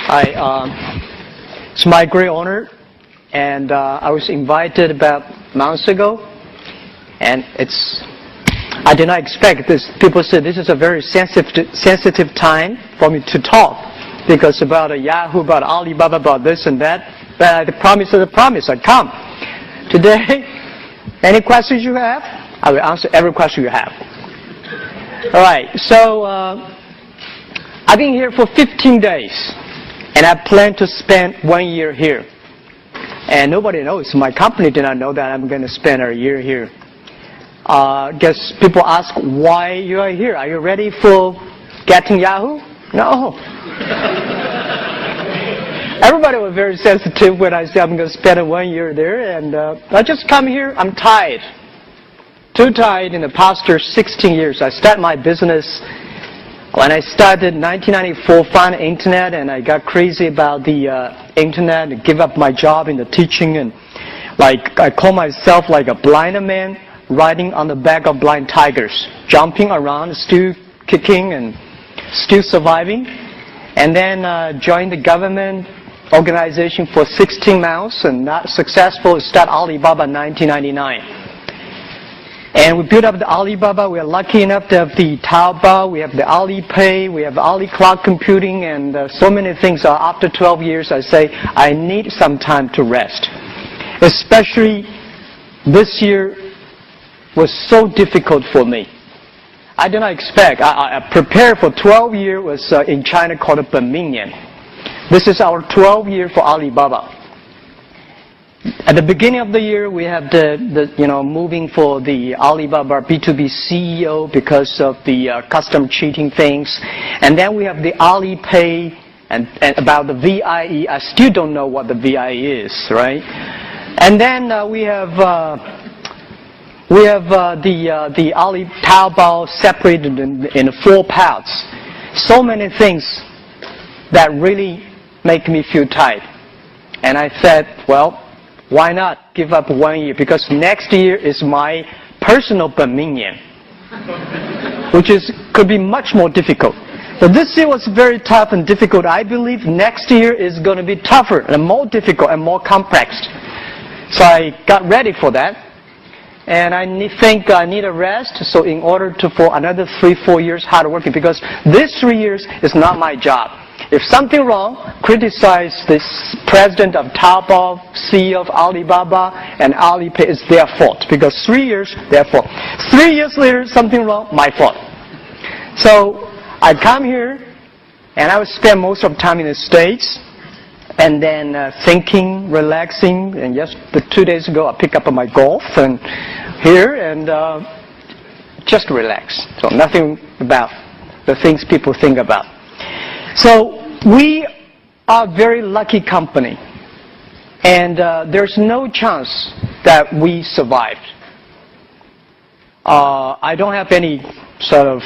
It's my great honor, and I was invited about months ago, and I did not expect this. People said this is a very sensitive time for me to talk, because about Yahoo, about Alibaba, about this and that. But the promise is a promise. I come today. Any questions you have, I will answer every question you have. All right. So I've been here for 15 days, and I plan to spend 1 year here. And nobody knows. My company did not know that I'm going to spend a year here. Guess people ask why you are here. Are you ready for getting Yahoo? No. Everybody was very sensitive when I said I'm going to spend 1 year there, and I just come here. I'm tired. Too tired in the past 16 years. I started my business when I started in 1994, found the internet, and I got crazy about the internet and give up my job in the teaching, and like I call myself like a blind man riding on the back of blind tigers, jumping around, still kicking and still surviving. And then joined the government organization for 16 months and not successful. Start Alibaba in 1999. And we built up the Alibaba. We are lucky enough to have the Taobao, we have the Alipay, we have Ali Cloud Computing, and so many things. After 12 years, I say, I need some time to rest. Especially this year was so difficult for me. I did not expect. I prepared for 12 years, was in China called a Benminian. This is our 12th year for Alibaba. At the beginning of the year, we have the moving for the Alibaba B2B CEO because of the custom cheating things. And then we have the Alipay and about the VIE. I still don't know what the VIE is, right? And then we have the Ali Taobao separated in 4 parts. So many things that really make me feel tired. And I said, well, why not give up 1 year? Because next year is my personal Benminian, which could be much more difficult. So this year was very tough and difficult. I believe next year is going to be tougher and more difficult and more complex. So I got ready for that. And I think I need a rest, so in order for another 3-4 years hard working, because this 3 years is not my job. If something wrong, criticize this president of Taobao, CEO of Alibaba, and Alipay. It's their fault, because 3 years, their fault. 3 years later, something wrong, my fault. So I come here, and I would spend most of the time in the States, and then thinking, relaxing, and just 2 days ago I picked up my golf and here and just relax. So nothing about the things people think about. So we are a very lucky company, and there's no chance that we survived. I don't have any sort of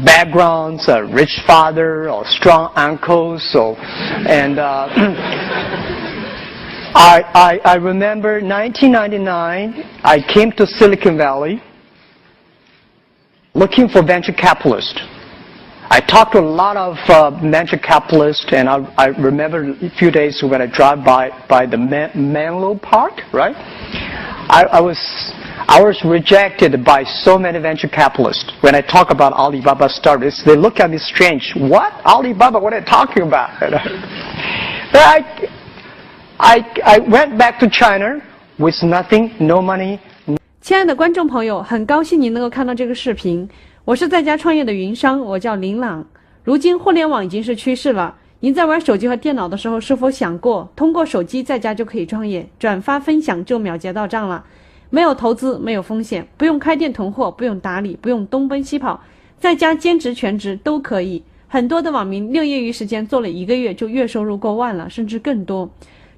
backgrounds, a rich father or strong uncles, and I remember 1999, I came to Silicon Valley looking for venture capitalists. I talked to a lot of venture capitalists, and I remember a few days when I drive by the Menlo Park, right? I was rejected by so many venture capitalists. When I talk about Alibaba startups, they look at me strange. What? Alibaba? What are you talking about? But I went back to China with nothing, no money. 亲爱的观众朋友，很高兴您能够看到这个视频。我是在家创业的云商，我叫林朗。如今互联网已经是趋势了，您在玩手机和电脑的时候，是否想过通过手机在家就可以创业，转发分享就秒结到账了？没有投资，没有风险，不用开店囤货，不用打理，不用东奔西跑，在家兼职全职都可以。很多的网民6业余时间做了1个月就月收入过万了，甚至更多。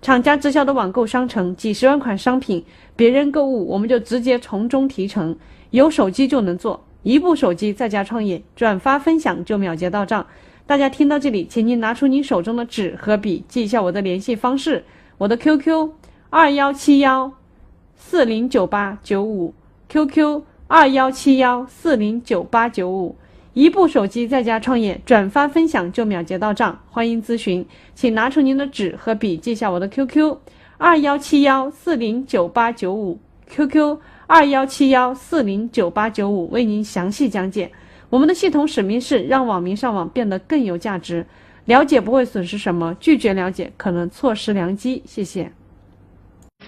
厂家直销的网购商城，几十万款商品，别人购物我们就直接从中提成，有手机就能做，一部手机在家创业，转发分享就秒结到账。大家听到这里，请您拿出您手中的纸和笔，记一下我的联系方式，我的 QQ 2171409895 QQ 2171409895，一部手机在家创业，转发分享就秒结到账，欢迎咨询，请拿出您的纸和笔，记下我的 QQ2171409895 QQ2171409895，为您详细讲解。我们的系统使命是让网民上网变得更有价值，了解不会损失什么，拒绝了解可能错失良机。谢谢。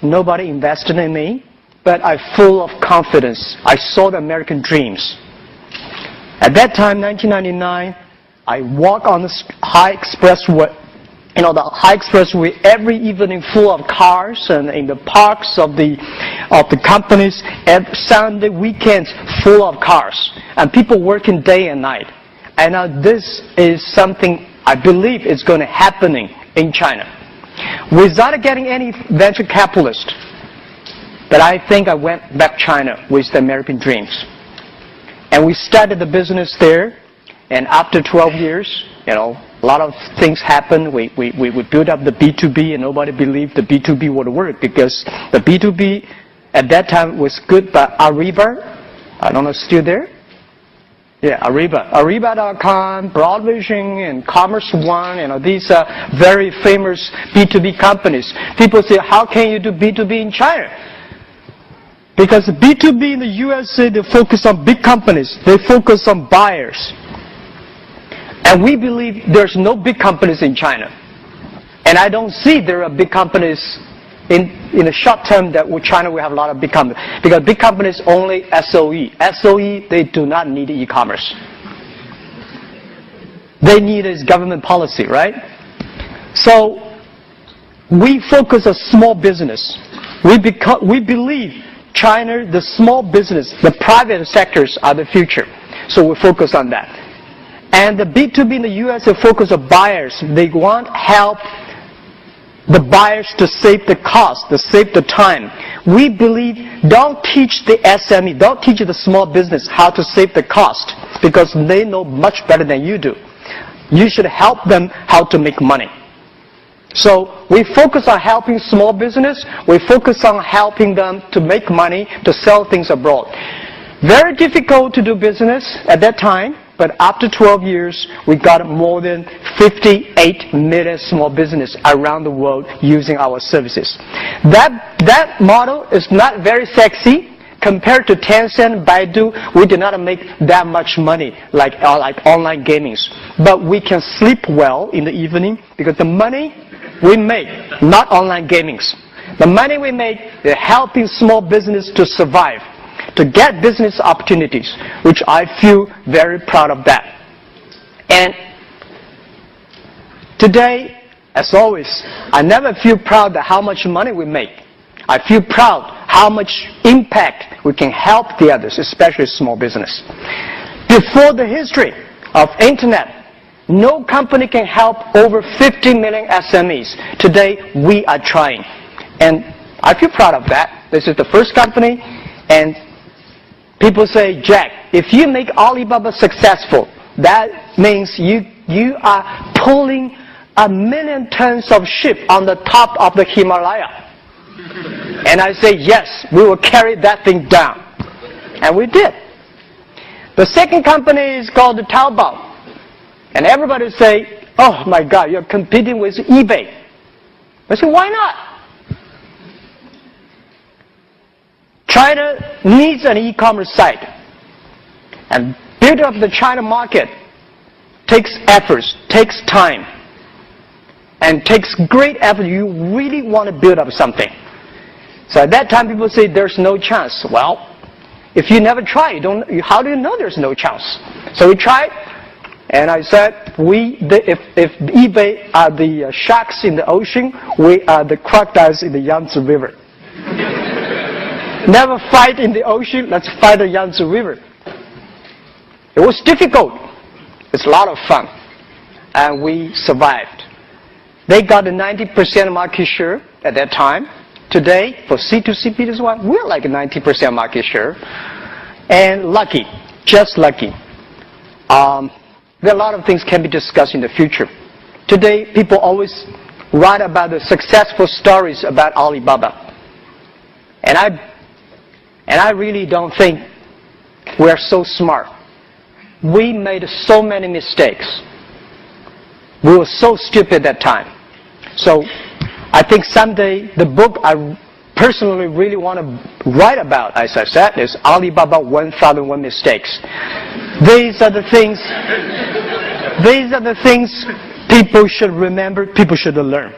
Nobody invested in me, but I'm full of confidence. I saw the American dreams. At that time, 1999, I walk on the high expressway, the high expressway every evening, full of cars, and in the parks of the companies, every Sunday weekends, full of cars, and people working day and night. And now this is something I believe is going to happening in China, without getting any venture capitalist. But I think I went back China with the American dreams. And we started the business there, and after 12 years, a lot of things happened. We built up the B2B, and nobody believed the B2B would work because the B2B at that time was good, but Ariba, I don't know, still there? Yeah, Ariba. Ariba.com, Broadvision, and Commerce One, these are very famous B2B companies. People say, how can you do B2B in China? Because B2B in the USA, they focus on big companies. They focus on buyers. And we believe there's no big companies in China. And I don't see there are big companies in the short term that with China we have a lot of big companies. Because big companies only SOE. SOE, they do not need e-commerce. They need is government policy, right? So we focus on small business. We believe China, the small business, the private sectors are the future. So we focus on that. And the B2B in the US, they focus on buyers. They want help the buyers to save the cost, to save the time. We believe don't teach the SME, don't teach the small business how to save the cost because they know much better than you do. You should help them how to make money. So we focus on helping small business. We focus on helping them to make money, to sell things abroad. Very difficult to do business at that time, but after 12 years, we got more than 58 million small business around the world using our services. That model is not very sexy. Compared to Tencent, Baidu, we did not make that much money like online gamings. But we can sleep well in the evening because the money we make, not online gamings. The money we make is helping small business to survive, to get business opportunities, which I feel very proud of that. And today, as always, I never feel proud of how much money we make. I feel proud how much impact we can help the others, especially small business. Before the history of internet, no company can help over 50 million SMEs. Today, we are trying. And I feel proud of that. This is the first company. And people say, Jack, if you make Alibaba successful, that means you are pulling 1 million tons of ship on the top of the Himalaya. And I say, yes, we will carry that thing down. And we did. The second company is called the Taobao. And everybody say, oh my God, you're competing with eBay. I say, why not? China needs an e-commerce site. And building up the China market takes efforts, takes time, and takes great effort. You really want to build up something. So at that time, people say there's no chance. Well, if you never try, how do you know there's no chance? So we tried, and I said, if eBay are the sharks in the ocean, we are the crocodiles in the Yangtze River. Never fight in the ocean, let's fight the Yangtze River. It was difficult. It's a lot of fun. And we survived. They got a 90% market share at that time. Today, for C2C B2C, we're like a 90% market share. And lucky, just lucky. There are a lot of things can be discussed in the future. Today, people always write about the successful stories about Alibaba. And I really don't think we're so smart. we made so many mistakes. We were so stupid at that time. So I think someday the book I personally really want to write about, as I said, is Alibaba 1001 Mistakes. These are the things people should remember, people should learn.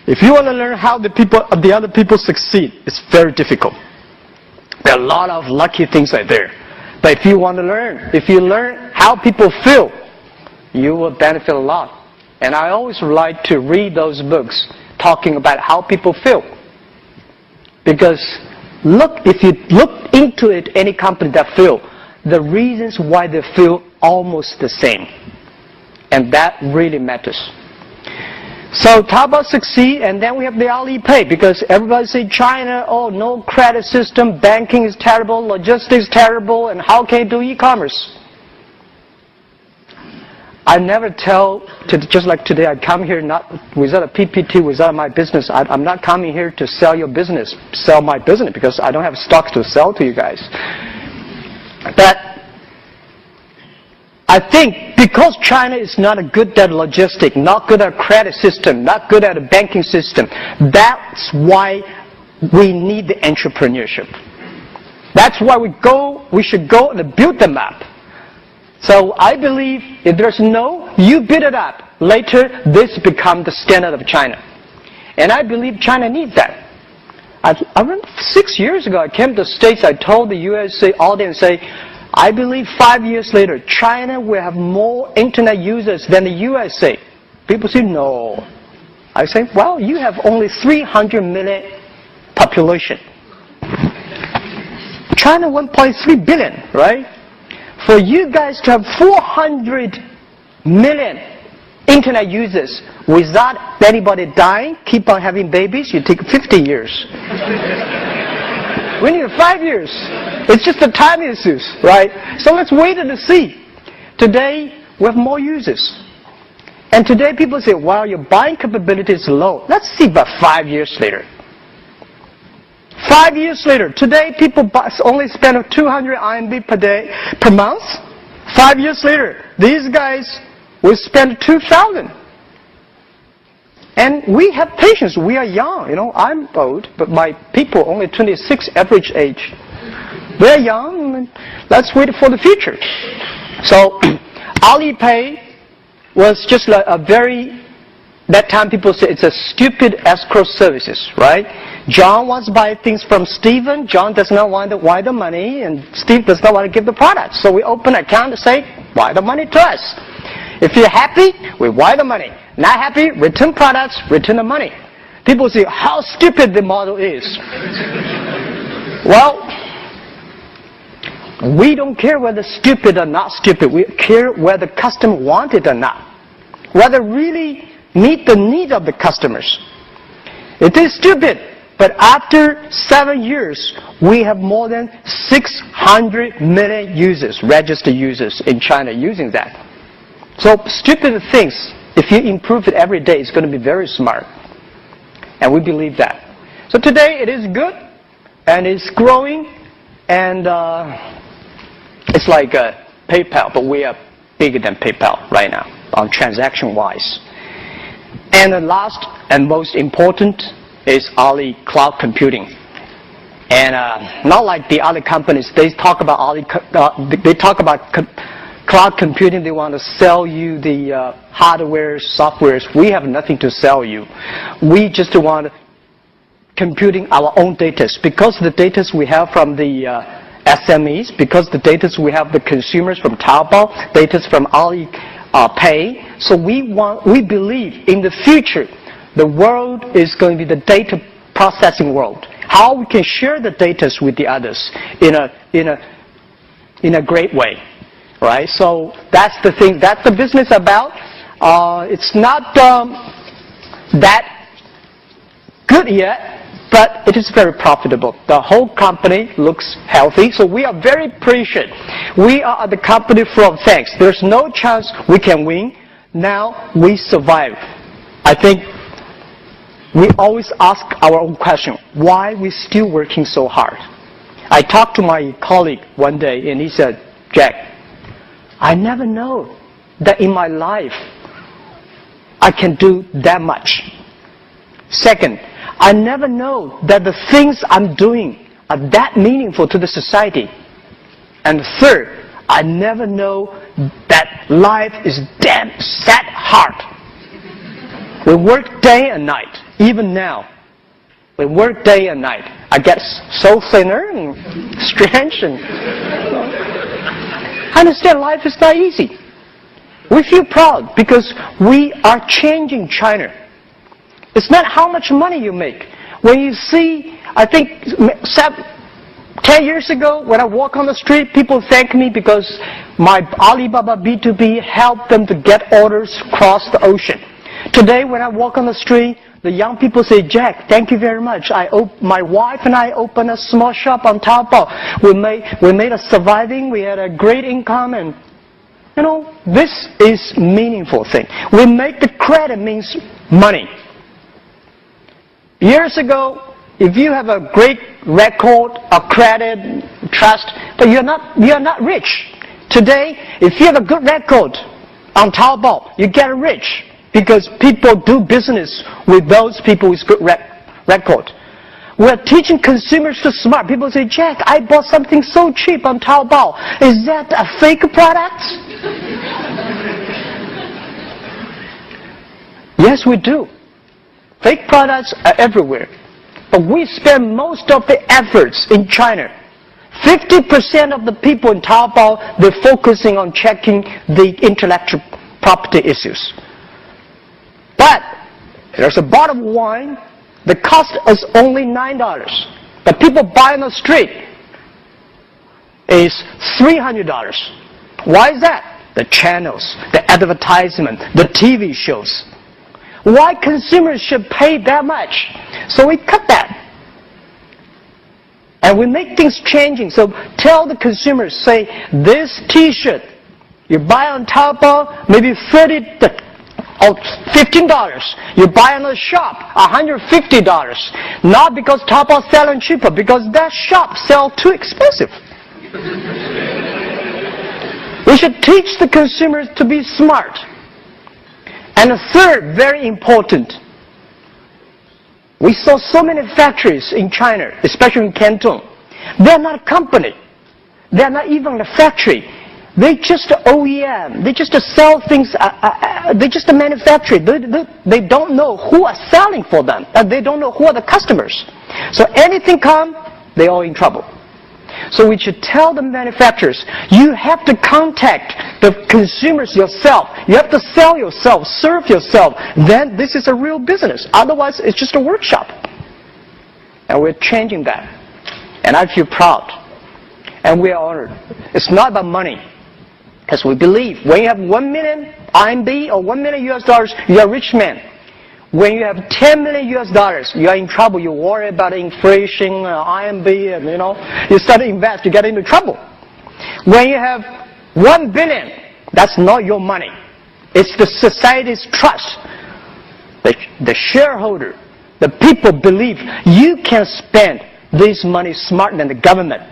If you want to learn how the other people succeed, it's very difficult. There are a lot of lucky things out there. But if you want to learn, if you learn how people feel, you will benefit a lot. And I always like to read those books talking about how people feel. Because if you look into it, any company that feel, the reasons why they feel almost the same. And that really matters. So Taobao succeed, and then we have the Alipay, because everybody say China, oh, no credit system, banking is terrible, logistics terrible, and how can you do e-commerce? I never tell, just like today, I come here not without a PPT, without my business. I'm not coming here to sell your business, sell my business, because I don't have stocks to sell to you guys. But I think because China is not good at logistics, not good at credit system, not good at a banking system, that's why we need the entrepreneurship. That's why we should go and build them up. So I believe if there's no, you build it up. Later, this becomes the standard of China. And I believe China needs that. I remember 6 years ago, I came to the States, I told the USA audience, I believe 5 years later, China will have more internet users than the USA. People say, no. I say, well, you have only 300 million population. China 1.3 billion, right? For you guys to have 400 million internet users without anybody dying, keep on having babies, you take 50 years. We need 5 years. It's just a time issue, right? So let's wait and see. Today, we have more users. And today people say, well, your buying capability is low. Let's see about 5 years later. 5 years later, today people only spend 200 RMB per month. 5 years later, these guys will spend 2,000. And we have patience. We are young. I'm old, but my people only 26 average age. They're young. Let's wait for the future. So Alipay was just like that time people say it's a stupid escrow services, right? John wants to buy things from Stephen. John does not want to wire the money, and Steve does not want to give the product. So we open an account and say, wire the money to us. If you're happy, we wire the money. Not happy, return products, return the money. People say, how stupid the model is. Well, we don't care whether stupid or not stupid. We care whether the customer wants it or not. Whether really meet the need of the customers. It is stupid, but after 7 years, we have more than 600 million users, registered users in China using that. So stupid things, if you improve it every day, it's going to be very smart. And we believe that. So today it is good, and it's growing, and it's like PayPal, but we are bigger than PayPal right now on transaction-wise. And the last and most important is Ali Cloud Computing. And not like the other companies, they talk about cloud computing. They want to sell you the hardware, softwares. We have nothing to sell you. We just want computing our own data, because the data we have from the SMEs, because the data we have the consumers from Taobao, data from Alipay. So we believe in the future, the world is going to be the data processing world. How we can share the data with the others in a great way, right? So that's the thing. That's the business about. It's not that good yet, but it is very profitable. The whole company looks healthy, so we are very patient. We are the company full of thanks. There's no chance we can win. Now we survive. I think we always ask our own question, why we still working so hard? I talked to my colleague one day, and he said, Jack, I never know that in my life I can do that much. Second, I never know that the things I'm doing are that meaningful to the society. And third, I never know that life is damn sad hard. We work day and night, even now. We work day and night. I get so thinner and strange. And I understand life is not easy. We feel proud because we are changing China. It's not how much money you make. When you see, I think 10 years ago, when I walk on the street, people thank me because my Alibaba B2B helped them to get orders across the ocean. Today, when I walk on the street, the young people say, Jack, thank you very much. My wife and I opened a small shop on Taobao. We made a surviving. We had a great income, and this is meaningful thing. We make the credit means money. Years ago, if you have a great record, a credit, trust, but you're not rich. Today, if you have a good record on Taobao, you get rich because people do business with those people with good record. We're teaching consumers to smart. People say, Jack, I bought something so cheap on Taobao. Is that a fake product? Yes, we do. Fake products are everywhere. But we spend most of the efforts in China. 50% of the people in Taobao, they're focusing on checking the intellectual property issues. But there's a bottle of wine that costs us only $9. But people buy on the street is $300. Why is that? The channels, the advertisement, the TV shows. Why consumers should pay that much? So we cut that. And we make things changing. So tell the consumers, say, this T-shirt, you buy on Taobao, maybe $30 or $15. You buy on the shop, $150. Not because Taobao selling cheaper, because that shop sell too expensive. We should teach the consumers to be smart. And the third, very important, we saw so many factories in China, especially in Canton. They're not a company. They're not even a factory. They just OEM. They just sell things. They just manufacture. They don't know who are selling for them. They don't know who are the customers. So anything come, they're all in trouble. So we should tell the manufacturers, you have to contact the consumers yourself. You have to sell yourself, serve yourself. Then this is a real business. Otherwise, it's just a workshop. And we're changing that. And I feel proud. And we are honored. It's not about money. Because we believe when you have 1 million RMB or $1 million US, you're a rich man. When you have 10 million US, you are in trouble. You worry about inflation, RMB, and you start to invest, you get into trouble. When you have 1 billion, that's not your money. It's the society's trust. The shareholder, the people believe you can spend this money smarter than the government.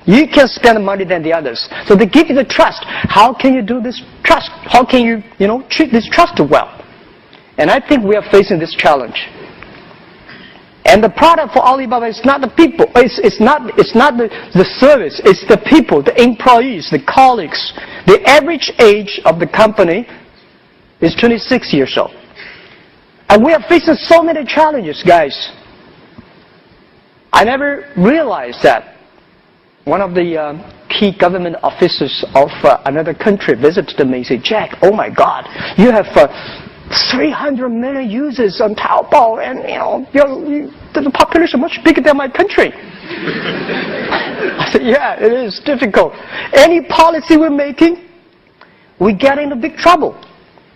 You can spend the money than the others. So they give you the trust. How can you do this trust? How can you, treat this trust well? And I think we are facing this challenge. And the product for Alibaba is not the people. It's not the service. It's the people, the employees, the colleagues. The average age of the company is 26 years old. And we are facing so many challenges, guys. I never realized that. One of the key government officers of another country visited me and said, Jack, oh my God, you have 300 million users on Taobao, and the population much bigger than my country. I said, yeah, it is difficult. Any policy we're making, we get into big trouble.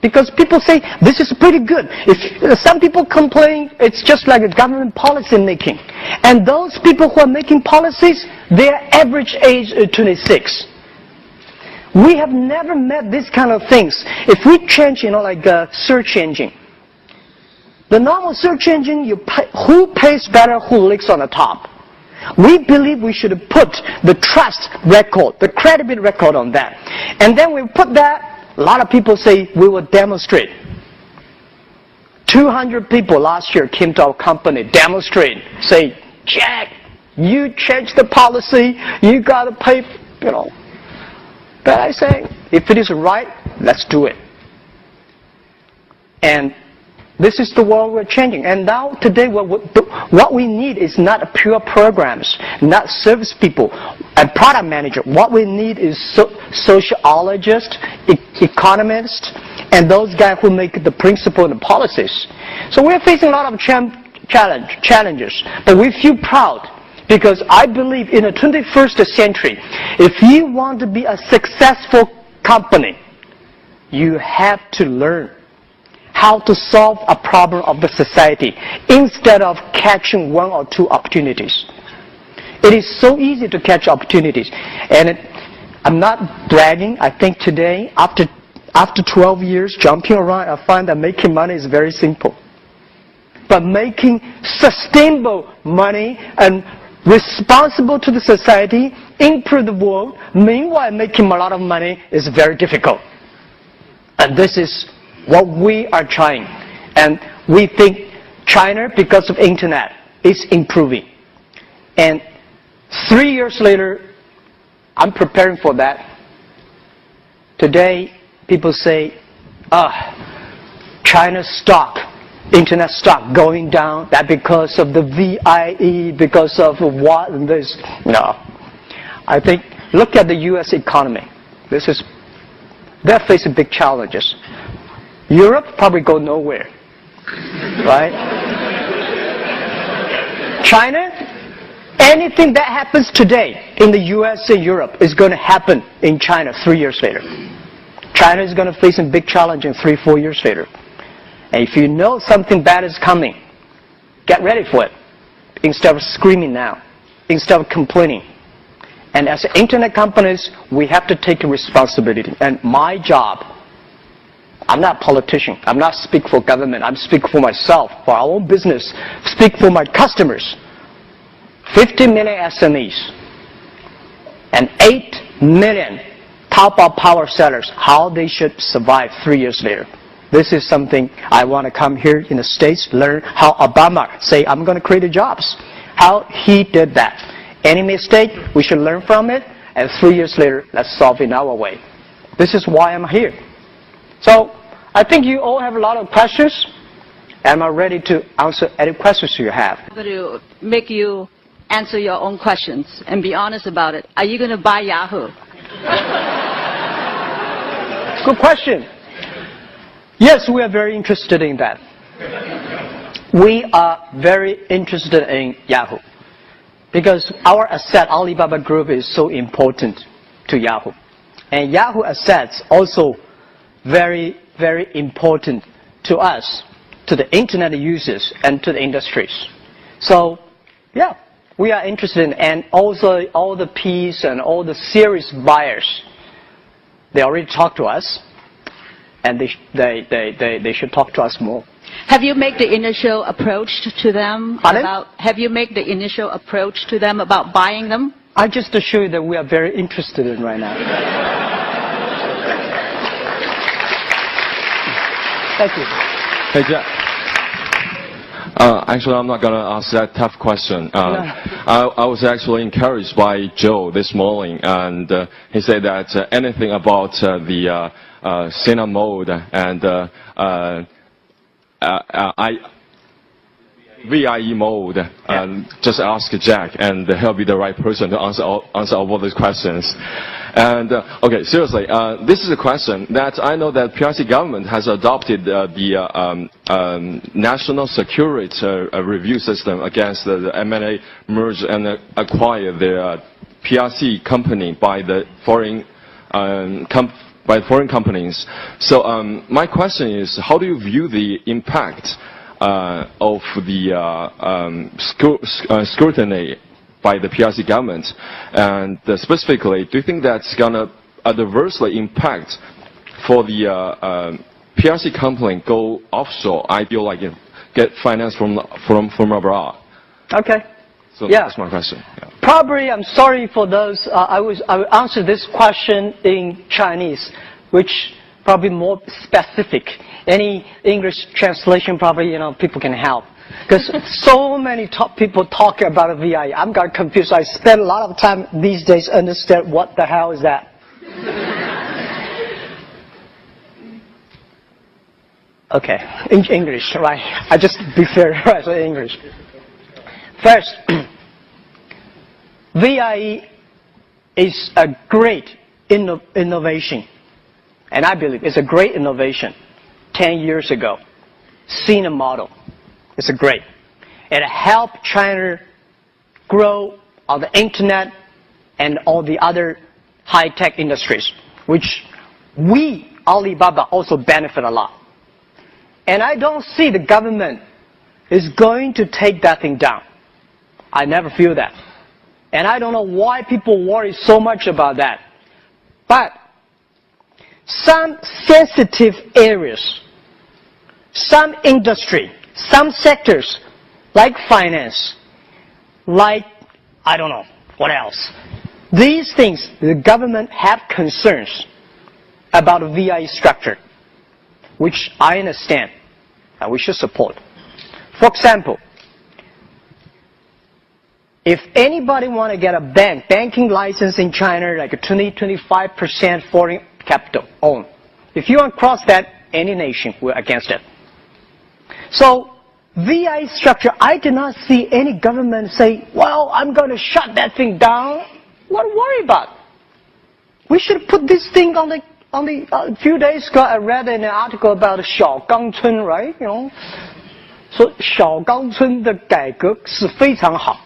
Because people say, this is pretty good. If some people complain, it's just like a government policy making. And those people who are making policies, their average age is 26. We have never met this kind of things. If we change, like a search engine. The normal search engine, who pays better, who links on the top. We believe we should put the trust record, the credibility record on that. And then we put that, a lot of people say we will demonstrate. 200 people last year came to our company, demonstrate, say, Jack, you changed the policy, you got to pay, But I say, if it is right, let's do it. And this is the world we're changing. And now, today, what we need is not pure programs, not service people, and product manager. What we need is sociologists, economists, and those guys who make the principle and the policies. So we're facing a lot of challenges, but we feel proud because I believe in the 21st century, if you want to be a successful company, you have to learn how to solve a problem of the society instead of catching one or two opportunities. It is so easy to catch opportunities. And I'm not bragging. I think today, after 12 years jumping around, I find that making money is very simple. But making sustainable money and responsible to the society, improve the world, meanwhile making a lot of money is very difficult. And this is what we are trying. And we think China, because of internet, is improving. And 3 years later, I'm preparing for that. Today, people say, China's stock, internet stock going down, that because of the VIE, because of what and this. No. I think, look at the U.S. economy. They're facing big challenges. Europe probably go nowhere, right? China, anything that happens today in the US and Europe is going to happen in China 3 years later. China is going to face a big challenge in 3-4 years later. And if you know something bad is coming, get ready for it instead of screaming now, instead of complaining. And as internet companies, we have to take responsibility. And my job, I'm not a politician. I'm not speaking for government. I'm speaking for myself, for our own business, speak for my customers. 50 million SMEs and 8 million Taobao power sellers, how they should survive 3 years later. This is something I want to come here in the States, learn how Obama say, I'm going to create jobs. How he did that. Any mistake, we should learn from it, and 3 years later, let's solve it our way. This is why I'm here. So, I think you all have a lot of questions, and I'm ready to answer any questions you have. I'm going to make you answer your own questions and be honest about it. Are you going to buy Yahoo? Good question. Yes, we are very interested in that. We are very interested in Yahoo because our asset, Alibaba Group, is so important to Yahoo. And Yahoo assets also very, very important to us, to the internet users and to the industries. So, yeah, we are interested in, and also all the Ps and all the serious buyers, they already talk to us, and they should talk to us more. Have you made the initial approach to them about? Have you made the initial approach to them about buying them? I just to show you that we are very interested in right now. Thank you. Hey, Jack. Actually, I'm not going to ask that tough question. I was actually encouraged by Joe this morning, and he said that anything about the cinema mode and VIE mode, and just ask Jack, and he'll be the right person to answer all those questions. And okay, seriously, this is a question that I know that PRC government has adopted the national security review system against the M&A merge and acquire the PRC company by the foreign companies. So my question is, how do you view the impact of the scrutiny by the PRC government? And specifically, do you think that's going to adversely impact for the PRC company go offshore, IPO, like get finance from abroad? Okay. So Yeah. that's my question. Yeah. Probably, I'm sorry for those. I will answer this question in Chinese, which probably more specific. Any English translation, probably people can help. Because so many people talk about VIE. I'm got confused. I spend a lot of time these days understand what the hell is that. Okay, in English, right? I just be fair, right? So English. First, VIE is a great innovation, and I believe it's a great innovation. 10 years ago, seen a model. It's a great. It helped China grow on the internet and all the other high-tech industries, which we, Alibaba, also benefit a lot. And I don't see the government is going to take that thing down. I never feel that. And I don't know why people worry so much about that. But some sensitive areas, some industry, some sectors, like finance, like, I don't know, what else. These things, the government have concerns about the VIE structure, which I understand and we should support. For example, if anybody want to get a banking license in China, like a 20-25% foreign capital owned, if you want to cross that, any nation, we're against it. So, VIE structure, I did not see any government say, well, I'm going to shut that thing down. What to worry about? We should put this thing on the a few days ago, I read an article about 小岗村, right? So 小岗村的改革是非常好。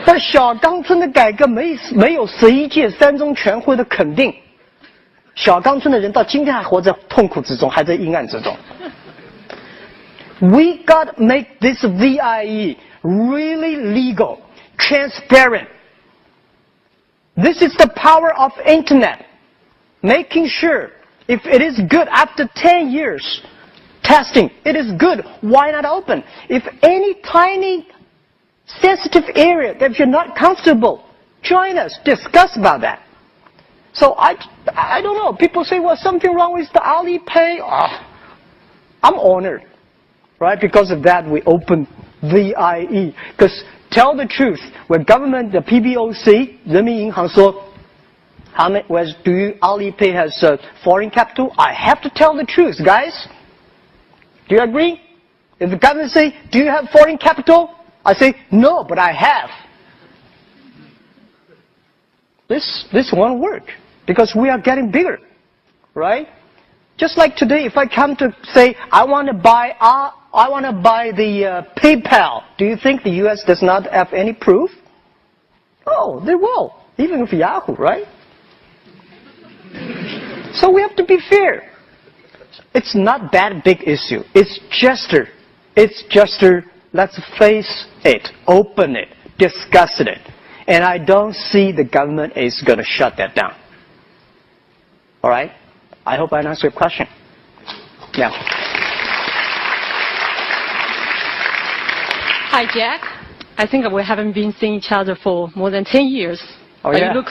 但小岗村的改革没有11届三中全会的肯定，小岗村的人到今天还活在痛苦之中，还在阴暗之中。We got to make this VIE really legal, transparent. This is the power of internet. Making sure if it is good after 10 years testing, it is good, why not open? If any tiny sensitive area that you're not comfortable, join us, discuss about that. So I don't know, people say, well, something wrong with the Alipay. I'm honored, right? Because of that, we open VIE. Because tell the truth, when government, the PBOC, 人民银行说, Alipay has foreign capital? I have to tell the truth, guys. Do you agree? If the government say, do you have foreign capital? I say, no, but I have. This won't work because we are getting bigger, right? Just like today, if I come to say, I want to buy the PayPal, do you think the U.S. does not have any proof? Oh, they will, even with Yahoo, right? So we have to be fair. It's not that big issue. It's just let's face it, open it, discuss it. And I don't see the government is going to shut that down. All right? I hope I answered your question. Yeah. Hi, Jack. I think we haven't been seeing each other for more than 10 years. Oh, yeah. You look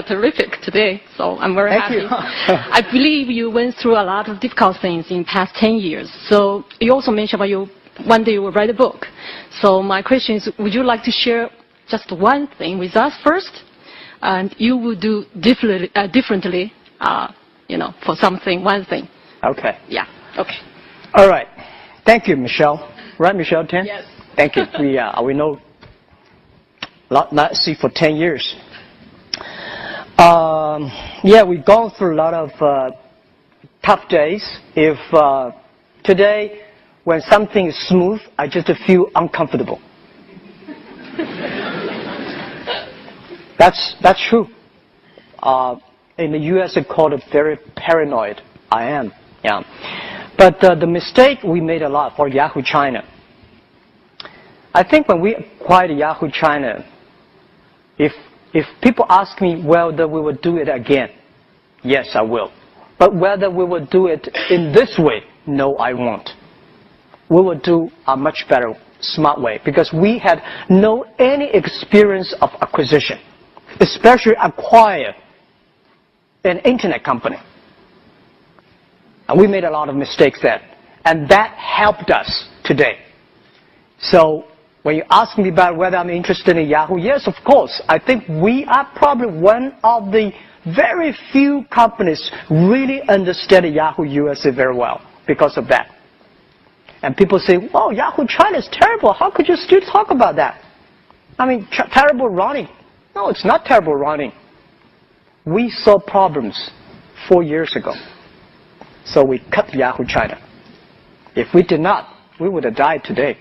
terrific today, so I'm very happy. You. I believe you went through a lot of difficult things in the past 10 years. So you also mentioned about one day you will write a book. So my question is, would you like to share just one thing with us first? And you would do differently, for something, one thing. Okay. Yeah, okay. All right. Thank you, Michelle. Right, Michelle, 10? Yes. Thank you. We know, let's see, for 10 years. We've gone through a lot of tough days. If today, when something is smooth, I just feel uncomfortable. That's true. In the U.S., they call it very paranoid. I am, yeah. But the mistake we made a lot for Yahoo China. I think when we acquired Yahoo China, if people ask me whether we will do it again, yes, I will. But whether we will do it in this way, no, I won't. We will do a much better smart way because we had no any experience of acquisition, especially acquire an internet company. And we made a lot of mistakes then, and that helped us today. So when you ask me about whether I'm interested in Yahoo, yes, of course. I think we are probably one of the very few companies really understand Yahoo USA very well because of that. And people say, "Well, Yahoo China is terrible. How could you still talk about that?" I mean, terrible running. No, it's not terrible running. We saw problems 4 years ago. So we cut Yahoo China. If we did not, we would have died today.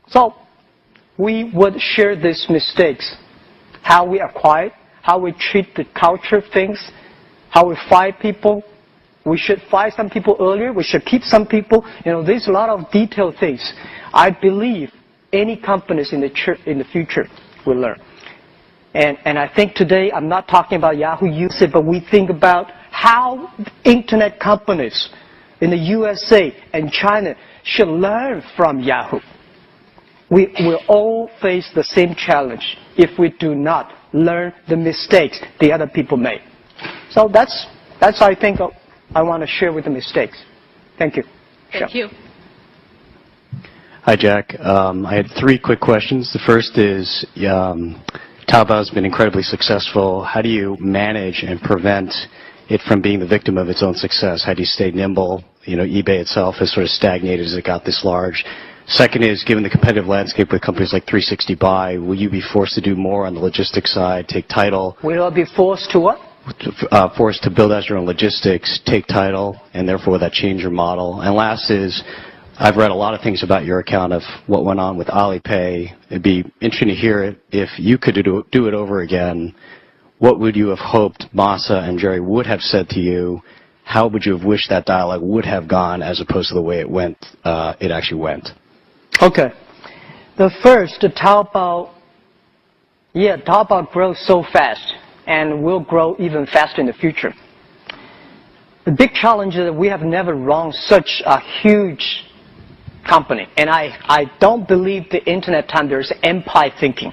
So we would share these mistakes, how we acquire, how we treat the culture things, how we fire people. We should fire some people earlier. We should keep some people. You know, there's a lot of detailed things. I believe any companies in the future will learn. And I think today I'm not talking about Yahoo USA, but we think about how internet companies in the USA and China should learn from Yahoo. We will all face the same challenge if we do not learn the mistakes the other people made. So that's I think I want to share with the mistakes. Thank you. Thank you. Hi, Jack. I had 3 quick questions. The first is, Taobao has been incredibly successful. How do you manage and prevent it from being the victim of its own success? How do you stay nimble? You know, eBay itself has sort of stagnated as it got this large. Second is, given the competitive landscape with companies like 360 Buy, will you be forced to do more on the logistics side, take title? Will I be forced to what? Forced to build out your own logistics, take title, and therefore will that change your model? And last is, I've read a lot of things about your account of what went on with Alipay. It'd be interesting to hear it. If you could do it over again, what would you have hoped Masa and Jerry would have said to you? How would you have wished that dialogue would have gone as opposed to the way it actually went? Okay. The first, Taobao, Taobao grows so fast and will grow even faster in the future. The big challenge is that we have never run such a huge company. And I don't believe the internet time there's empire thinking.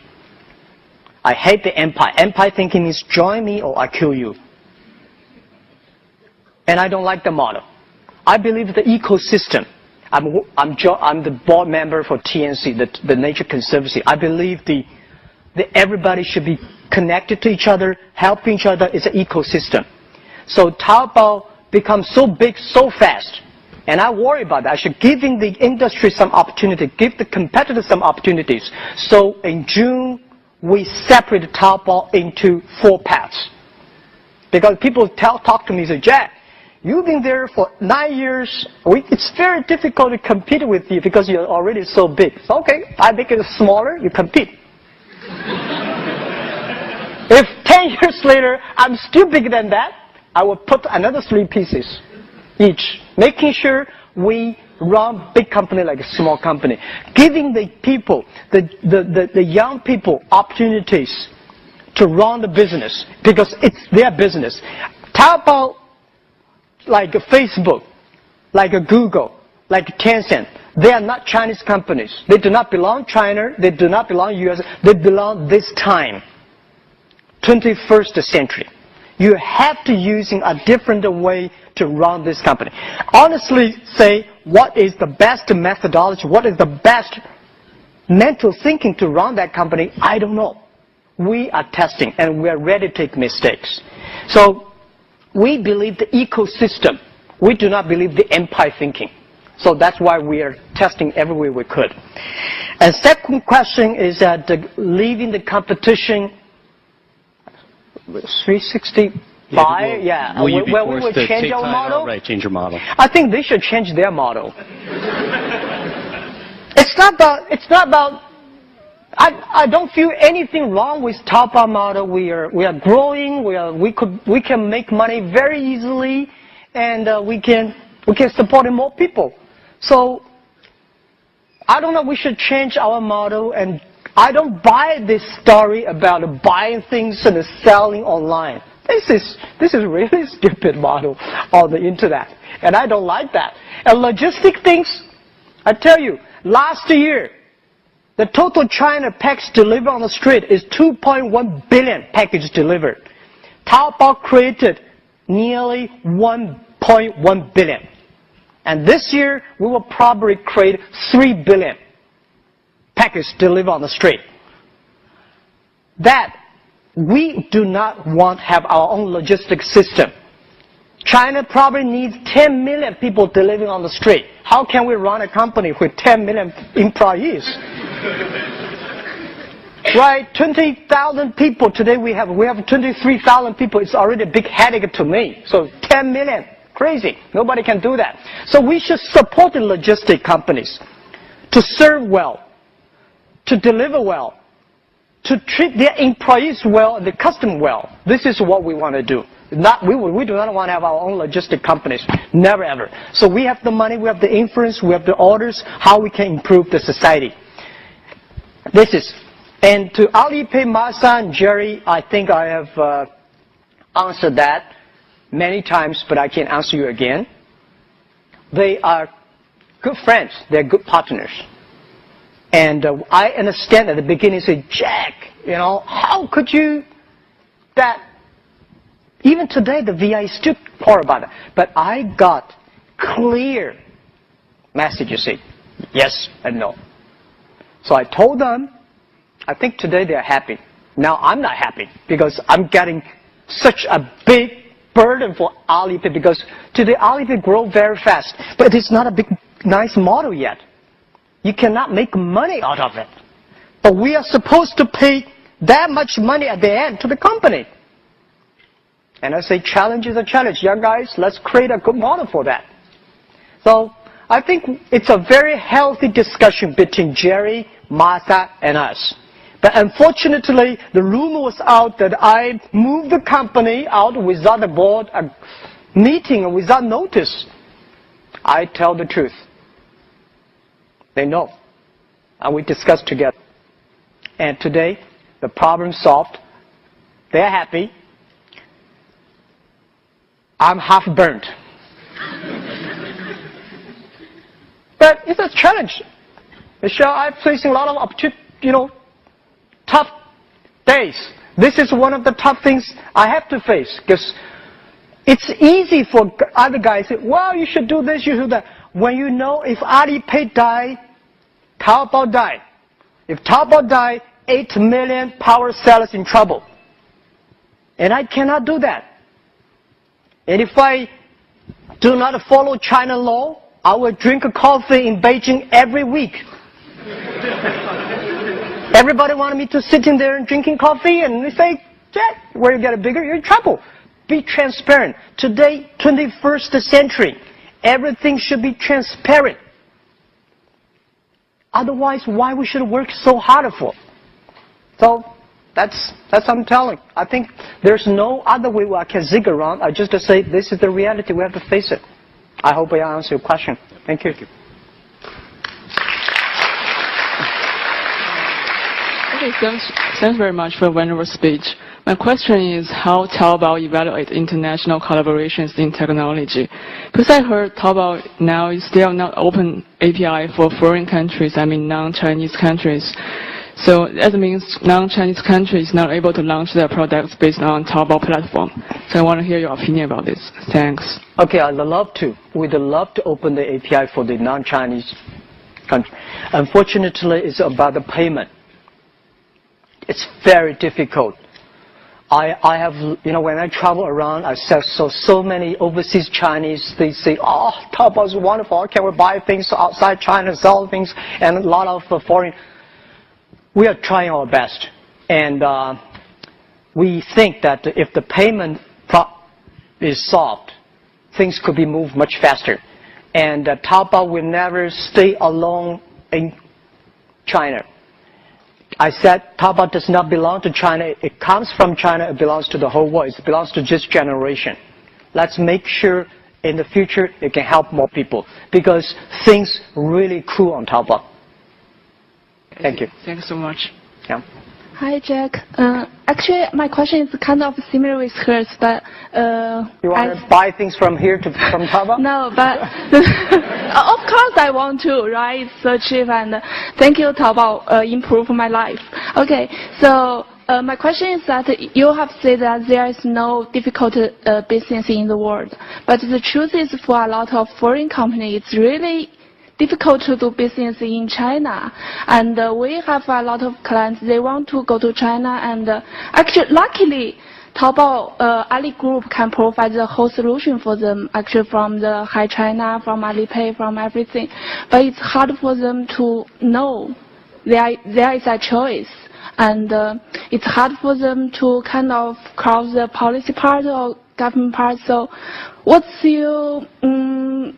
I hate the empire. Empire thinking means join me or I kill you. And I don't like the model. I believe the ecosystem. I'm the board member for TNC, the Nature Conservancy. I believe that everybody should be connected to each other, helping each other. It's an ecosystem. So Taobao becomes so big so fast. And I worry about that. I should giving the industry some opportunity, give the competitors some opportunities. So in June, we separated Taobao into 4 paths. Because people talk to me and say, Jack, you've been there for 9 years. It's very difficult to compete with you because you're already so big. So, okay, I make it smaller, you compete. If 10 years later, I'm still bigger than that, I will put another 3 pieces each, making sure we run big company like a small company, giving the people, the young people opportunities to run the business because it's their business. Taobao, like a Facebook, like a Google, like Tencent, they are not Chinese companies. They do not belong China. They do not belong US. They belong this time, 21st century. You have to using a different way to run this company. Honestly say, what is the best methodology? What is the best mental thinking to run that company? I don't know. We are testing and we are ready to take mistakes. So we believe the ecosystem. We do not believe the empire thinking. So that's why we are testing every way we could. And second question is that leaving the competition 360 Buy, yeah. Will you be where we forced would to change take our title? model? Right, change your model. I think they should change their model. It's not about. I don't feel anything wrong with Taobao model. We are growing. We can make money very easily, and we can support more people. So I don't know. We should change our model, and I don't buy this story about buying things and selling online. This is really stupid model on the internet, and I don't like that. And logistic things, I tell you, Last year, the total China package delivered on the street is 2.1 billion packages delivered. Taobao created nearly 1.1 billion. And this year, we will probably create 3 billion packages delivered on the street. That we do not want to have our own logistics system. China probably needs 10 million people delivering on the street. How can we run a company with 10 million employees? Right, 20,000 people today we have 23,000 people. It's already a big headache to me. So 10 million, crazy. Nobody can do that. So we should support the logistic companies to serve well, to deliver well, to treat their employees well and the customer well. This is what we want to do. We do not want to have our own logistic companies. Never ever. So we have the money, we have the influence, we have the orders, how we can improve the society. And to Alipay, Masa, and Jerry, I think I have answered that many times, but I can answer you again. They are good friends. They're good partners. And I understand at the beginning, say, Jack, how could you that? Even today, the VI is still poor about it. But I got clear messages saying yes and no. So I told them, I think today they're happy. Now I'm not happy because I'm getting such a big burden for Alipay because today Alipay grow very fast. But it's not a big, nice model yet. You cannot make money out of it. But we are supposed to pay that much money at the end to the company. And I say challenge is a challenge. Young guys, let's create a good model for that. So I think it's a very healthy discussion between Jerry, Masa, and us. But unfortunately, the rumor was out that I moved the company out without the board meeting and without notice. I tell the truth. They know. And we discussed together. And today, the problem solved. They're happy. I'm half burnt. But it's a challenge. Michelle, I'm facing a lot of tough days. This is one of the tough things I have to face because it's easy for other guys to say, well, you should do this, you should do that. When you know if Alipay die, Taobao die. If Taobao die, 8 million power sellers in trouble. And I cannot do that. And if I do not follow China law, I will drink a coffee in Beijing every week. Everybody wanted me to sit in there and drinking coffee, and they say, Jack, where you get bigger, you're in trouble. Be transparent. Today, 21st century, everything should be transparent. Otherwise, why we should work so hard for? So that's what I'm telling. I think there's no other way I can zig around. I just say this is the reality. We have to face it. I hope I answered your question. Thank you. Okay, thanks very much for a wonderful speech. My question is how Taobao evaluates international collaborations in technology. Because I heard Taobao now is still not open API for foreign countries, non-Chinese countries. So that means non-Chinese countries not able to launch their products based on Taobao platform. So I want to hear your opinion about this. Thanks. Okay, I'd love to. We'd love to open the API for the non-Chinese country. Unfortunately, it's about the payment. It's very difficult. I have, when I travel around, I saw so many overseas Chinese, they say, oh, Taobao is wonderful. How can we buy things outside China, sell things, and a lot of foreign. We are trying our best. And we think that if the payment is solved, things could be moved much faster. And Taobao will never stay alone in China. I said Taobao does not belong to China. It comes from China. It belongs to the whole world. It belongs to this generation. Let's make sure in the future it can help more people because things really cool on Taobao. Thank you. Thanks so much. Yeah. Hi, Jack. Actually, my question is kind of similar with hers, but you want to buy things from here from Taobao? No, but of course I want to, right? It's so cheap, and thank you, Taobao, improve my life. Okay, so my question is that you have said that there is no difficult business in the world, but the truth is for a lot of foreign companies, it's really difficult to do business in China, and we have a lot of clients. They want to go to China, and actually, luckily, Taobao Ali Group can provide the whole solution for them. Actually, from the Hi China, from Alipay, from everything, but it's hard for them to know there is a choice, and it's hard for them to kind of cross the policy part or government part. So, what's your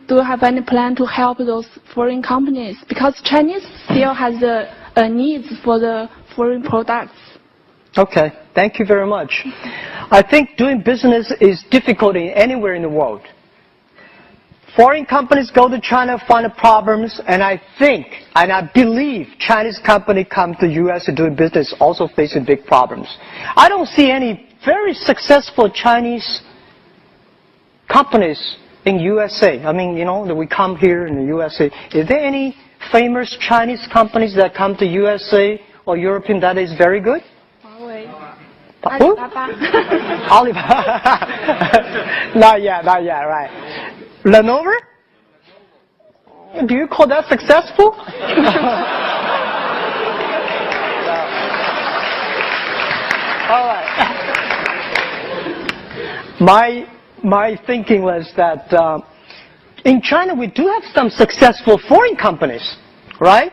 do you have any plan to help those foreign companies? Because Chinese still has the needs for the foreign products. Okay, thank you very much. I think doing business is difficult anywhere in the world. Foreign companies go to China, find problems, and I think, and I believe, Chinese company come to the U.S. to do business also facing big problems. I don't see any very successful Chinese companies in USA. I mean, you know, that we come here in the USA. Is there any famous Chinese companies that come to USA or European that is very good? Huawei. Alibaba. Alibaba. Not yet, right. Lenovo? Do you call that successful? All right. My thinking was that in China we do have some successful foreign companies, right?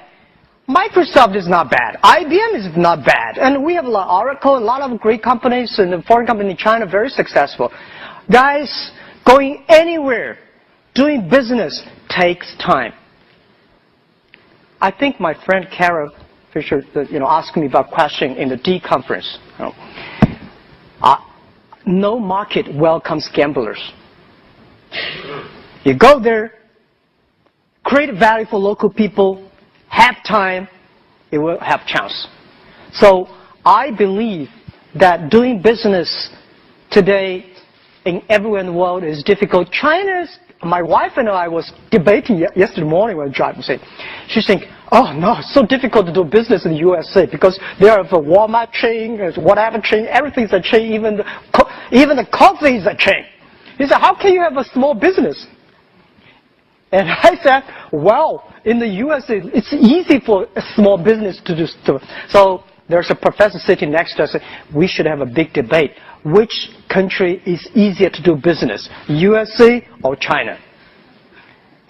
Microsoft is not bad. IBM is not bad. And we have a lot of Oracle, a lot of great companies, and the foreign company in China very successful. Guys, going anywhere, doing business takes time. I think my friend Kara Fisher, asked me about question in the D conference. No market welcomes gamblers. You go there, create value for local people, have time, it will have chance. So I believe that doing business today everywhere in the world is difficult. My wife and I was debating yesterday morning when driving. She's saying, oh no, it's so difficult to do business in the USA because there are the Walmart chain, whatever chain, everything's a chain, even the coffee is a chain. He said, how can you have a small business? And I said, well, in the USA, it's easy for a small business to do stuff. So there's a professor sitting next to us. We should have a big debate. Which country is easier to do business, USA or China?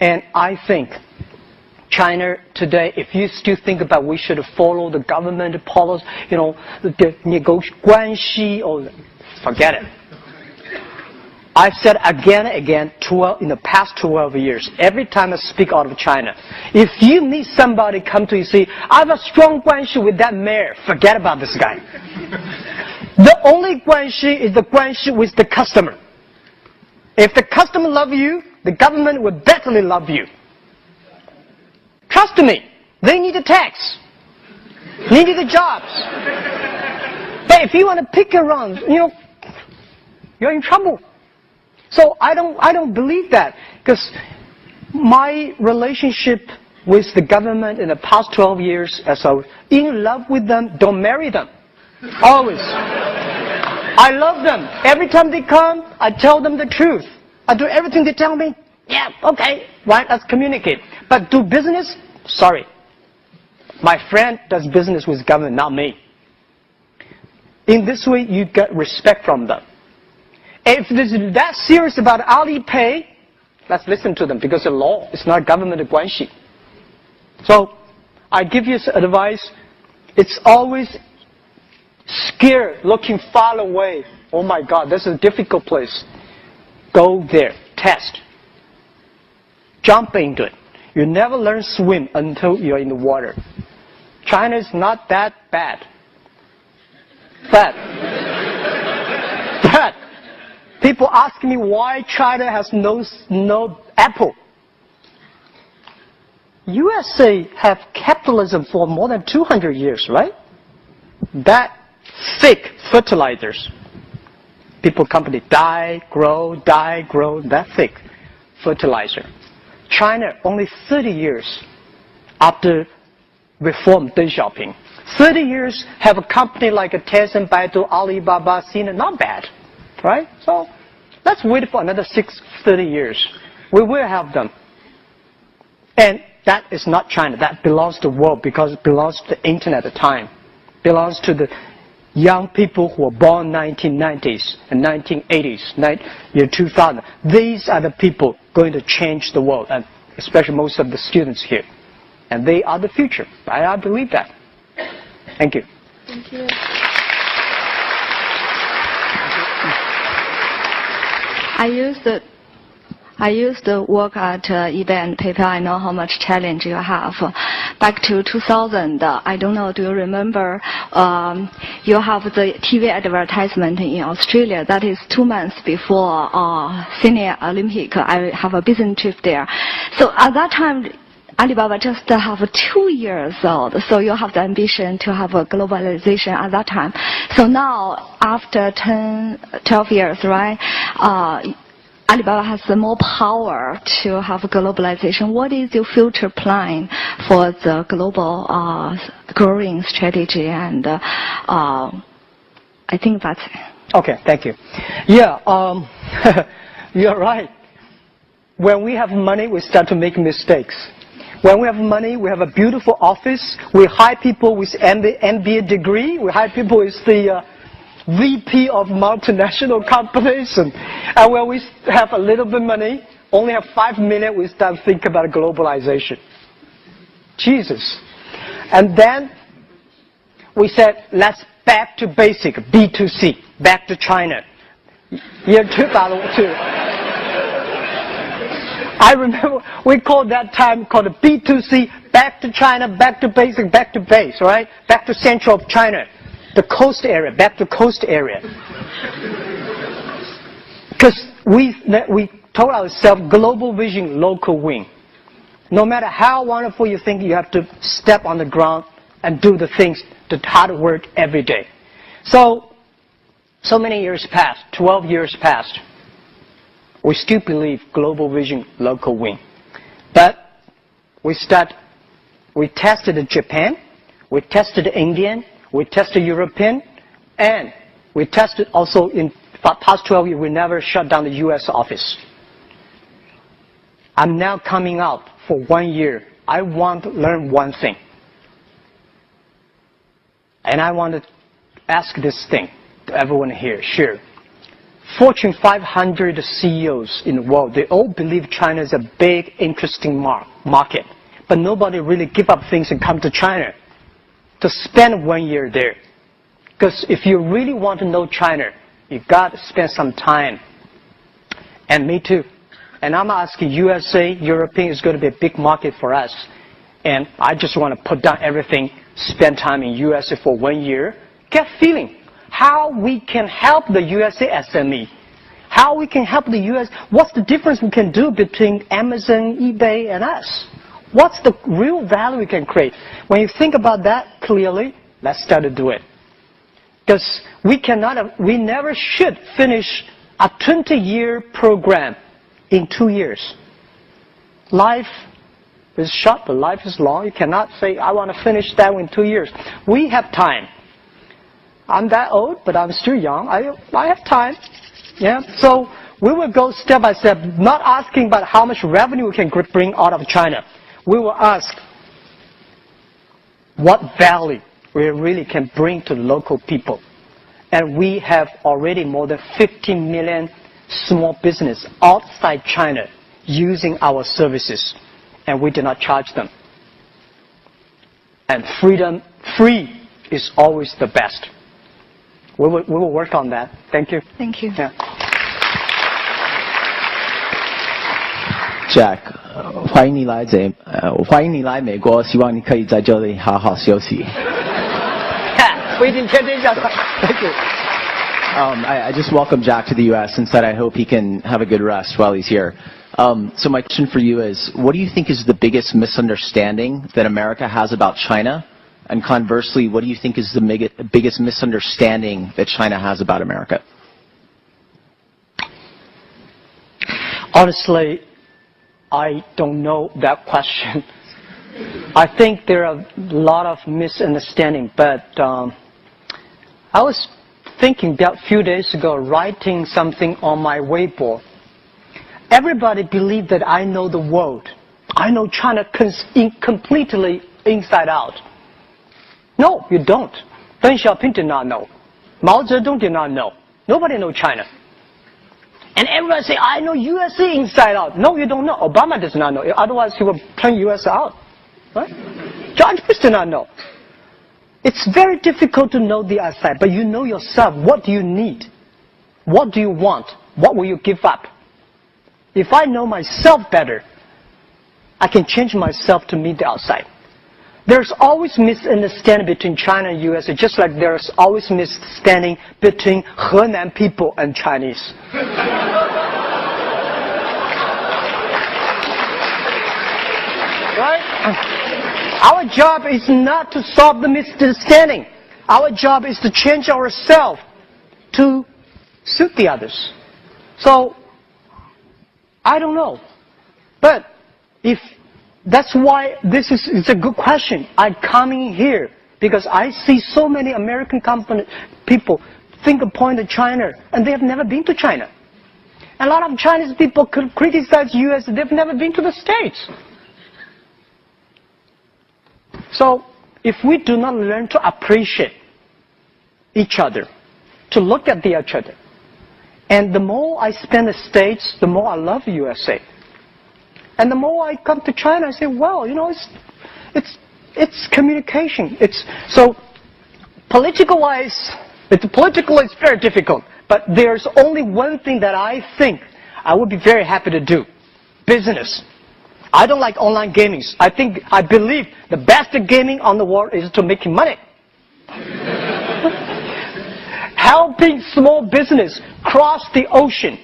And I think China today, if you still think about we should follow the government policy, the negotiation, or forget it. I've said again and again in the past 12 years, every time I speak out of China, if you meet somebody come to you say, I have a strong guanxi with that mayor, forget about this guy. The only guanxi is the guanxi with the customer. If the customer loves you, the government will definitely love you. Trust me, they need a tax. They need the jobs. But if you want to pick around, you're in trouble. So I don't believe that, because my relationship with the government in the past 12 years, as I was in love with them, don't marry them. Always. I love them. Every time they come, I tell them the truth. I do everything they tell me. Yeah, okay, right, let's communicate. But do business? Sorry. My friend does business with government, not me. In this way, you get respect from them. If this is that serious about Alipay, let's listen to them, because the law is not government guanxi. So I give you advice. It's always scared, looking far away. Oh my God, this is a difficult place. Go there, test. Jump into it. You never learn swim until you're in the water. China is not that bad. But people ask me why China has no Apple. USA have capitalism for more than 200 years, right? That thick fertilizers. People, company die, grow, that thick fertilizer. China, only 30 years after reform Deng Xiaoping. 30 years have a company like a Tencent, Baidu, Alibaba, Sina, not bad, right? So let's wait for another 30 years. We will have them. And that is not China. That belongs to the world because it belongs to the internet at the time. Belongs to the young people who were born 1990s and 1980s, year 2000. These are the people going to change the world, and especially most of the students here. And they are the future. I believe that. Thank you. Thank you. I used to work at eBay and PayPal. I know how much challenge you have. Back to 2000, I don't know, do you remember, you have the TV advertisement in Australia. That is 2 months before Sydney Olympic. I have a business trip there. So at that time, Alibaba just have 2 years old, so you have the ambition to have a globalization at that time. So now, after 12 years, right, Alibaba has more power to have globalization. What is your future plan for the global growing strategy? And I think that's it. Okay, thank you. Yeah, you're right. When we have money, we start to make mistakes. When we have money, we have a beautiful office. We hire people with MBA degree. We hire people with the VP of multinational companies. And when we have a little bit of money, only have 5 million, we start to think about globalization. Jesus. And then we said, let's back to basic, B2C, back to China. Year 2002. I remember we called that time called B2C, back to China, back to basic, back to base, right? Back to central of China, the coast area, back to coast area. Because we told ourselves global vision, local win. No matter how wonderful you think, you have to step on the ground and do the things, the hard work every day. So many years passed, 12 years passed. We still believe global vision, local win. But we tested Japan, we tested Indian, we tested European, and we tested also in the past 12 years, we never shut down the US office. I'm now coming out for 1 year. I want to learn one thing. And I want to ask this thing to everyone here, sure. Fortune 500 CEOs in the world, they all believe China is a big, interesting market. But nobody really give up things and come to China to spend 1 year there. Because if you really want to know China, you got to spend some time. And me too. And I'm asking USA, European is going to be a big market for us. And I just want to put down everything, spend time in USA for 1 year, get feeling how we can help the USA SME, how we can help the US, what's the difference we can do between Amazon, eBay, and us? What's the real value we can create? When you think about that clearly, let's start to do it. Because we never should finish a 20-year program in 2 years. Life is short, but life is long. You cannot say, I want to finish that in 2 years. We have time. I'm that old, but I'm still young. I have time. Yeah. So we will go step by step, not asking about how much revenue we can bring out of China. We will ask what value we really can bring to local people. And we have already more than 15 million small business outside China using our services, and we do not charge them. And free is always the best. We will work on that. Thank you. Thank you. Yeah. Jack, 欢迎你来美国，希望你可以在这里好好休息。Thank you. I just welcomed Jack to the U.S. and said I hope he can have a good rest while he's here. So my question for you is, what do you think is the biggest misunderstanding that America has about China, And conversely, what do you think is the biggest misunderstanding that China has about America? Honestly, I don't know that question. I think there are a lot of misunderstanding, but I was thinking about a few days ago, writing something on my Weibo. Everybody believes that I know the world. I know China completely inside out. No, you don't. Deng Xiaoping did not know. Mao Zedong did not know. Nobody knows China. And everybody say, I know USA inside out. No, you don't know. Obama does not know. Otherwise, he would turn USA out. Right? George Bush did not know. It's very difficult to know the outside, but you know yourself. What do you need? What do you want? What will you give up? If I know myself better, I can change myself to meet the outside. There's always misunderstanding between China and USA, just like there's always misunderstanding between Henan people and Chinese. Right? Our job is not to solve the misunderstanding. Our job is to change ourselves to suit the others. So, I don't know. But if that's why it's a good question. I'm coming here because I see so many American people finger point at China, and they have never been to China. A lot of Chinese people could criticize U.S. They've never been to the States. So, if we do not learn to appreciate each other, to look at each other, and the more I spend in the States, the more I love USA. And the more I come to China, I say, well, you know, it's communication. So political-wise, politically it's very difficult. But there's only one thing that I think I would be very happy to do: business. I don't like online gaming. I believe the best gaming on the world is to making money. Helping small business cross the ocean.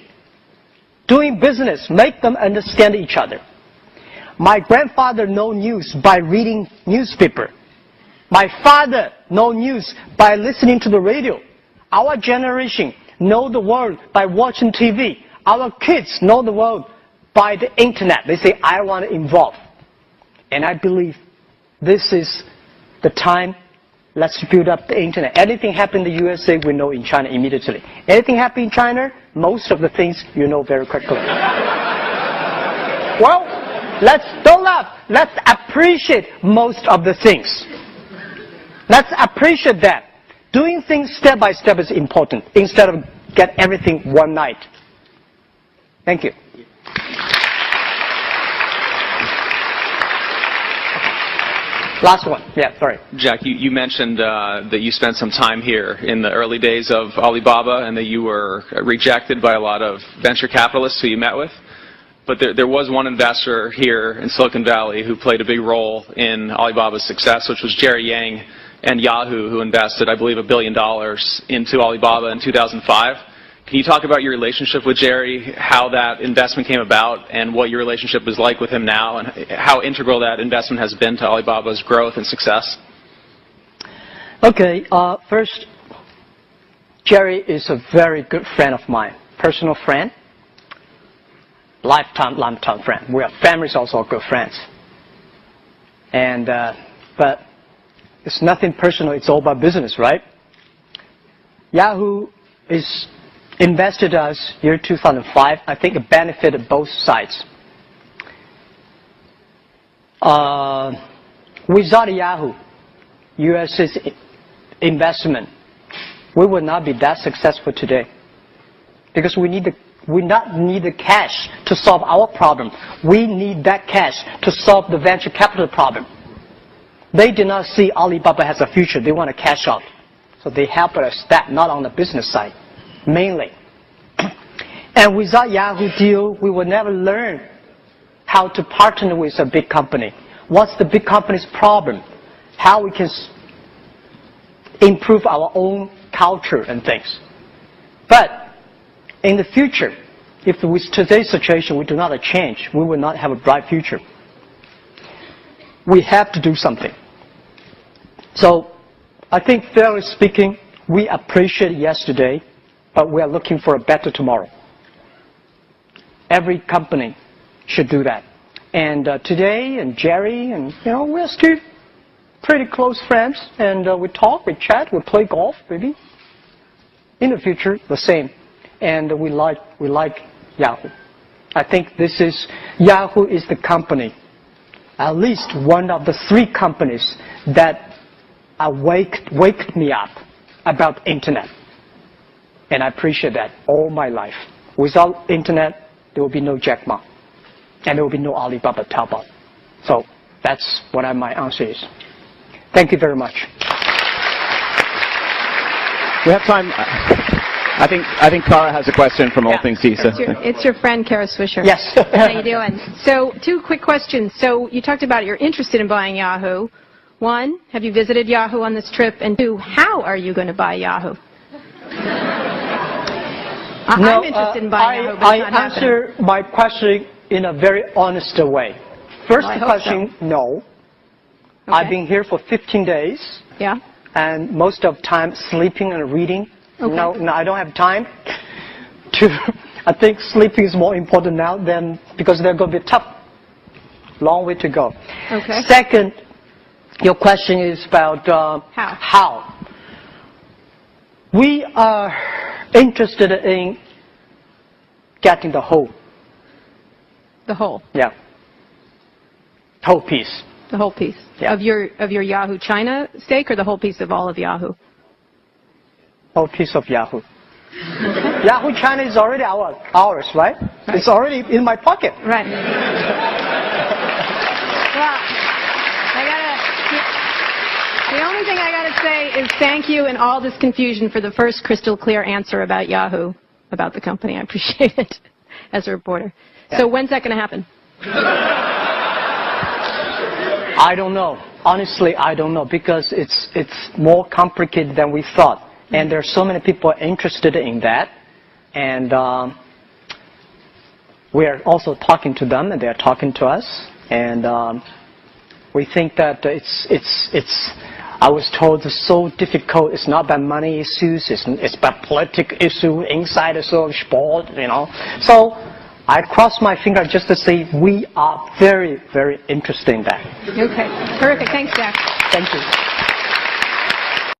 Doing business, make them understand each other. My grandfather know news by reading newspaper. My father know news by listening to the radio. Our generation know the world by watching TV. Our kids know the world by the internet. They say, I want to involve. And I believe this is the time. Let's build up the internet. Anything happen in the USA, we know in China immediately. Anything happen in China, most of the things you know very quickly. Well, don't laugh. Let's appreciate most of the things. Let's appreciate that. Doing things step by step is important instead of get everything one night. Thank you. Last one. Yeah, sorry. Jack, you mentioned that you spent some time here in the early days of Alibaba and that you were rejected by a lot of venture capitalists who you met with. But there was one investor here in Silicon Valley who played a big role in Alibaba's success, which was Jerry Yang and Yahoo, who invested, I believe, $1 billion into Alibaba in 2005. Can you talk about your relationship with Jerry, how that investment came about, and what your relationship is like with him now, and how integral that investment has been to Alibaba's growth and success? Okay, first, Jerry is a very good friend of mine, personal friend, lifetime friend. We are families, also good friends. And but it's nothing personal. It's all about business, right? Yahoo is invested us year 2005. I think it benefited both sides. Without Yahoo, US's investment, we would not be that successful today. Because we not need the cash to solve our problem. We need that cash to solve the venture capital problem. They did not see Alibaba has a future. They want to cash out. So they help us that, not on the business side, mainly. And without Yahoo deal, we will never learn how to partner with a big company. What's the big company's problem? How we can improve our own culture and things. But in the future, if with today's situation we do not change, we will not have a bright future. We have to do something. So I think, fairly speaking, we appreciate yesterday, but we are looking for a better tomorrow. Every company should do that. And today, and Jerry, and we're still pretty close friends, and we talk, we chat, we play golf, maybe. In the future, the same. And we like Yahoo. I think Yahoo is the company, at least one of the 3 companies that waked me up about internet. And I appreciate that all my life. Without internet, there will be no Jack Ma. And there will be no Alibaba Taobao. So that's what my answer is. Thank you very much. We have time. I think Kara has a question from All Things CISA. It's your friend, Kara Swisher. Yes. How you doing? So 2 quick questions. So you talked about you're interested in buying Yahoo. 1, have you visited Yahoo on this trip? And 2, how are you going to buy Yahoo? I'm interested in buying Yahoo, but I answer my question in a very honest way. First question, so. No. Okay. I've been here for 15 days. Yeah. And most of the time sleeping and reading. Okay. No, I don't have time to. I think sleeping is more important now than because they're going to be tough. Long way to go. Okay. Second, your question is about how. We are interested in getting the whole. The whole. Yeah. Whole piece. The whole piece. Yeah. Of your Yahoo China stake, or the whole piece of all of Yahoo? Whole piece of Yahoo. Yahoo China is already ours, right? It's already in my pocket. Right. Well, the only thing I gotta say is thank you in all this confusion for the first crystal clear answer about Yahoo, about the company. I appreciate it as a reporter. Yeah. So when's that going to happen? I don't know. Honestly, I don't know, because it's more complicated than we thought. And there are so many people interested in that. And we are also talking to them, and they are talking to us. And we think that I was told it's so difficult. It's not about money issues. It's about political issue, insider sport, So I cross my finger just to say we are very, very interested in that. Okay. Terrific. Thanks, Jack. Thank you.